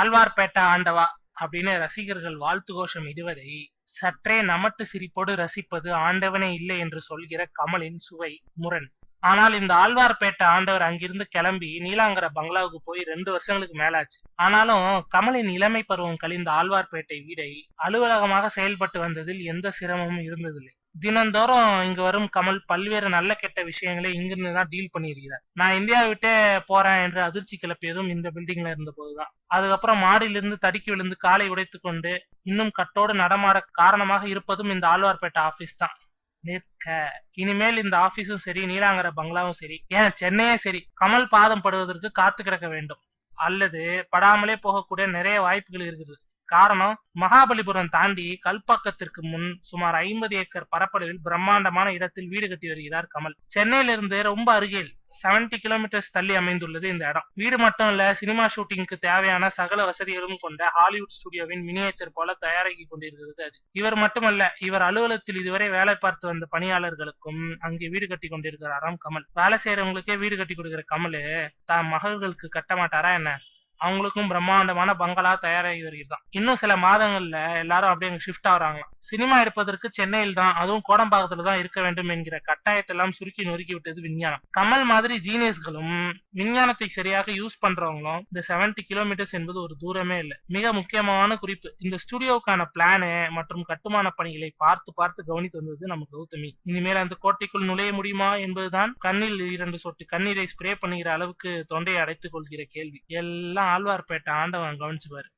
ஆழ்வார்பேட்டை ஆண்டவா அப்படின்னு ரசிகர்கள் வாழ்த்து கோஷம் இடுவதை சற்றே நமட்டு சிரிப்போடு ரசிப்பது ஆண்டவனே இல்லை என்று சொல்கிற கமலின் சுவை முரண். ஆனால் இந்த ஆழ்வார்பேட்டை ஆண்டவர் அங்கிருந்து கிளம்பி நீலாங்கர பங்களாவுக்கு போய் 2 வருஷங்களுக்கு மேலாச்சு. ஆனாலும் கமலின் இளமை பருவம் கழிந்த ஆழ்வார்பேட்டை வீடை அலுவலகமாக செயல்பட்டு வந்ததில் எந்த சிரமமும் இருந்ததில்லை. தினந்தோறும் இங்கு வரும் கமல் பல்வேறு நல்ல கெட்ட விஷயங்களை இங்கிருந்து தான் டீல் பண்ணியிருக்கிறார். நான் இந்தியாவை விட்டே போறேன் என்று அதிர்ச்சி கிளப்பியதும் இந்த பில்டிங்ல இருந்த போதுதான். அதுக்கப்புறம் மாடியிலிருந்து தடுக்கி விழுந்து காலை உடைத்துக் கொண்டு இன்னும் கட்டோடு நடமாட காரணமாக இருப்பதும் இந்த ஆழ்வார்பேட்டை ஆபீஸ் தான். நிற்க இனிமேல் இந்த ஆபீஸும் சரி, நீலாங்கர பங்களாவும் சரி, ஏன் சென்னையே சரி, கமல் பாதம் படுவதற்கு காத்து கிடக்க வேண்டும். அல்லது படாமலே போகக்கூடிய நிறைய வாய்ப்புகள் இருக்குது. காரணம், மகாபலிபுரம் தாண்டி கல்பாக்கத்திற்கு முன் சுமார் 50 ஏக்கர் பரப்பளவில் பிரம்மாண்டமான இடத்தில் வீடு கட்டி வருகிறார் கமல். சென்னையிலிருந்து ரொம்ப அருகில் 70 கிலோமீட்டர்ஸ் தள்ளி அமைந்துள்ளது இந்த இடம். வீடு மட்டும் இல்ல, சினிமா ஷூட்டிங்க்கு தேவையான சகல வசதிகளும் கொண்ட ஹாலிவுட் ஸ்டுடியோவின் மினியேச்சர் போல தயாராகி கொண்டிருக்கிறது அது. இவர் மட்டுமல்ல, இவர் அலுவலகத்தில் இதுவரை வேலை பார்த்து வந்த பணியாளர்களுக்கும் அங்கே வீடு கட்டி கொண்டிருக்கிறாராம் கமல். வேலை செய்யறவங்களுக்கே வீடு கட்டி கொடுக்கிற கமல் தான் மகள்களுக்கு கட்ட மாட்டாரா என்ன? அவங்களுக்கும் பிரம்மாண்டமான பங்களா தயாராகி வருகிறதான். இன்னும் சில மாதங்கள்ல எல்லாரும் அப்படியே அங்க ஷிஃப்ட் ஆகுறாங்களாம். சினிமா எடுப்பதற்கு சென்னையில் தான், அதுவும் கோடம்பாக்கத்துல தான் இருக்க வேண்டும் என்கிற கட்டாயத்தெல்லாம் சுருக்கி நொறுக்கி விட்டது விஞ்ஞானம். கமல் மாதிரி ஜீனியஸ்களும் விஞ்ஞானத்தை சரியாக யூஸ் பண்றவங்களும் இந்த 70 கிலோமீட்டர்ஸ் என்பது ஒரு தூரமே இல்லை. மிக முக்கியமான குறிப்பு, இந்த ஸ்டுடியோவுக்கான பிளானு மற்றும் கட்டுமான பணிகளை பார்த்து பார்த்து கவனித்து வந்தது நம்ம கௌதமி. இனிமேல் அந்த கோட்டைக்குள் நுழைய முடியுமா என்பதுதான் கண்ணில் 2 சொட்டு கண்ணீரை ஸ்ப்ரே பண்ணுகிற அளவுக்கு தொண்டையை அடைத்துக் கொள்கிற கேள்வி. எல்லாம் ஆழ்வார்பேட்டை ஆண்டவன் கவனிச்சுப்பாரு.